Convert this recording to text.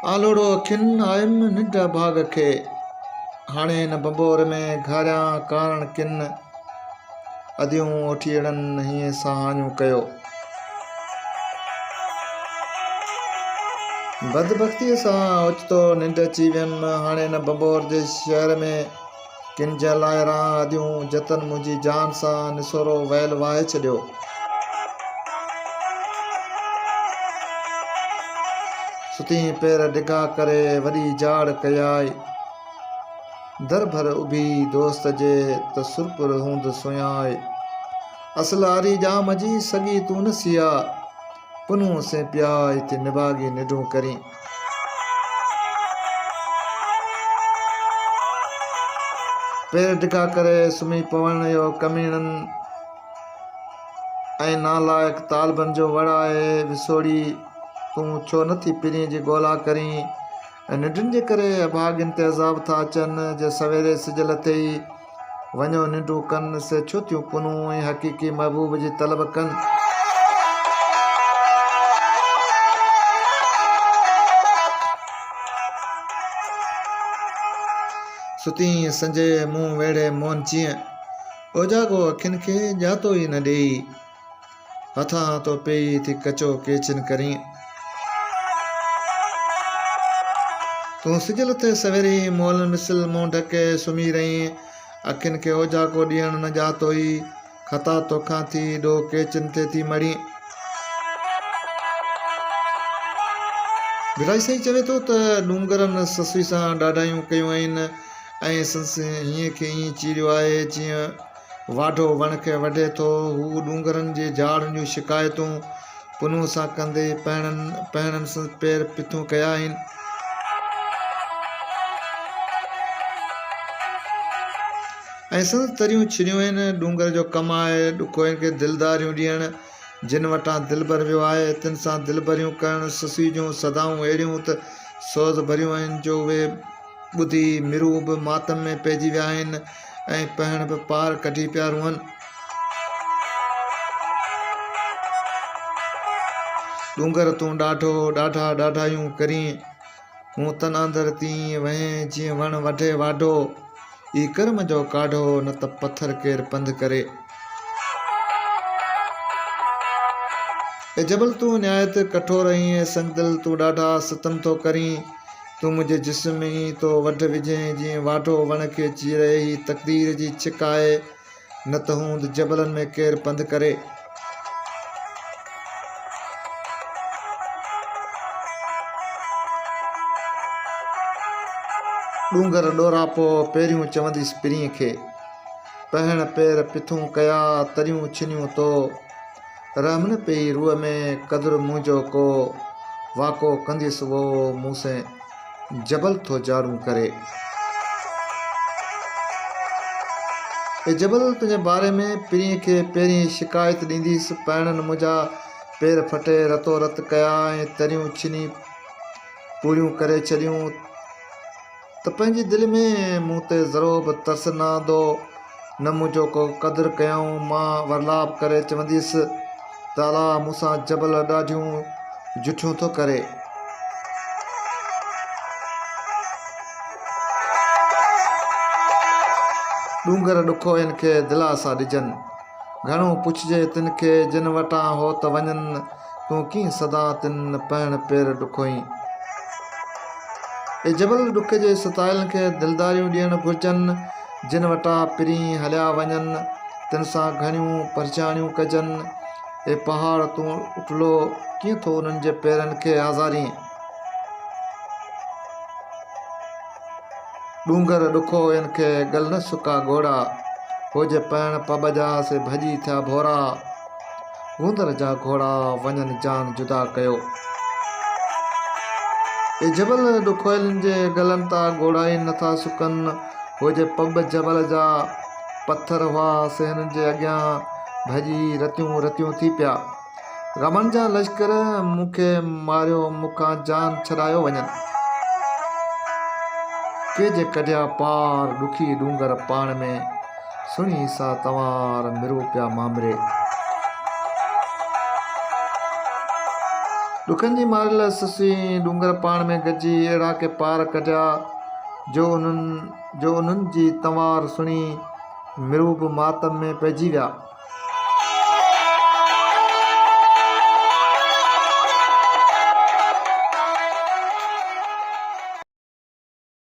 आलोड़ो अखिन आयम निंड भाग खे, हाणे न बंबोर में घारियां कारण किन, अदियूं ओठीड़नि हीअं सहानियूं कयो। बदबख्तीअ सां ओचितो निंड अची वियमि, हाणे न बंबोर जे शहर में किन जे लाइ रां अदियूं जतन मुंहिंजी जान सां निसोरो वैल वाहे छॾियो। सुती पेर डिघा करे वॾी जाड़ कयाई, दर भर उभी दोस्त जे त सुरपुर हूंद सुयाई। असलारी जाम जी सगी तू न सिया, पुनू से प्याई ते निभागी निडू करी। पेर डिघा करे सुम्ही पवण यो कमीणनि ऐं नालायक तालबन जो वड़ आहे विसोड़ी, तूं छो नथी पिरीअ जी ॻोल्हा करीं। ऐं निंडुनि जे करे अभागिन ते अज़ाब था अचनि, जे सवेरे सिज लथे ई वञो निंडू कनि, से छो थियूं पुनू ऐं हक़ीक़ी महबूब जी तलब कनि। सुती संजे मुंहुं वेड़े मोन जीअं, ओजागो अखियुनि खे ॼातो ई न ॾेई, हथां तो पेई थी कचो केचन करीं। तूं सिज लथे सवेरी मोल मिसल मुंहुं ढके सुम्ही रहीं, अखियुनि खे ओजाको ॾियण न ॼातो ई, खता तोखां थी ॾो केचन ते थी मड़ी। विराई साईं चवे थो त डूंगरनि ससुई सां ॾाढायूं कयूं आहिनि, ऐं संस हीअं खे ईअं चीरियो आहे जीअं वाढो वण खे वढे थो। हू डूंगरनि जे झाड़ुनि जूं शिकायतूं पुनू सां कंदे पहिणनि सां पेर पिथूं कया आहिनि। ऐं संस तरियूं छिरियूं आहिनि, डूंगर जो कमु आहे ॾुखो खे दिलदारियूं ॾियणु, जिन वटां दिलबर वियो आहे तिन सां दिलबरियूं करणु। ससुई जूं सदाऊं अहिड़ियूं त सोज़ भरियूं आहिनि, जो उहे ॿुधी मिरू बि मातम में पइजी विया आहिनि, ऐं पहिण बि पार कढी पिया रुअनि। डूंगर तूं ॾाढा ॾाढायूं करीं, मूं तन अंदरि तीअं वहें जीअं वण वढे वाढो, ई कर्म जो काढो न त पत्थर केरु पंधु करे। ए जबल तूं निहायत कठोर आहीं, संग दिल तूं ॾाढा सितम थो करीं, तूं मुंहिंजे जिस्म में ई तो वढ विझें जीअं वाढो वण खे चीरे। ही तक़दीर जी छिक आहे, न त हूंद जबलनि में केरु पंधु करे। डूंगर ॾोरा पो पहिरियों चवंदीसि पिरीअ खे, पहिण पेर पिथूं कया तरियूं छिनियूं तो, रहमन पई रूह में कदुर मुंहिंजो को, वाको कंदीसि वो मूंसे जबल थो जाड़ू करे। ए जबल तुंहिंजे बारे में पिरीअ खे पहिरीं शिकायत ॾींदीसि, पहिणनि मुंहिंजा पेर फटे रतो रत कया ऐं तरियूं छिनी पूरियूं करे छॾियूं, त पंहिंजी दिलि में मूं ते ज़रो बि तरस न आंदो, न मुंहिंजो को क़दुरु कयऊं। मां वरलाप करे चवंदीसि, ताला मूंसां जबल ॾाढियूं जुठियूं थो करे। डूंगर ॾुखो इन खे दिला सां ॾिजनि, घणो पुछिजे तिन खे जिन वटां हो त वञनि, तूं कीअं सदा तिन पहिण पेर ॾुखोई। ए जबल ॾुख जे सतायलनि खे दिलदारियूं ॾियणु घुरिजनि, जिन वटां पिरी हलिया वञनि तिन सां घणियूं परेशानियूं कजनि। ए पहाड़ तूं उठलो कीअं थो उन्हनि जे पेरनि खे आज़ारी। डूंगर ॾुखो इन खे गल न सुका घोड़ा, हुजे पहिण पब जा से भॼी थिया भोरा, गुंदर जा घोड़ा वञनि जान जुदा कयो। ए जबल ॾुखोइलनि जे गलनि तां घोड़ा ई नथा सुकनि, हुजे पब जबल जा पत्थर हुआ से हिननि जे अॻियां भॼी रतियूं रतियूं थी पिया। ग़मनि जा लश्कर मूंखे मारियो, मूंखां जान छॾायो वञनि, के जे कढिया पार ॾुखी डूंगर पाण में, सुणी सा तवार मिरो पिया मामरे। ॾुखनि जी मारियल ससी डूंगर पाण में गॾिजी अहिड़ा के पार कढिया जो उन्हनि जी तंवार सुणी मिरू बि मातम में पइजी विया।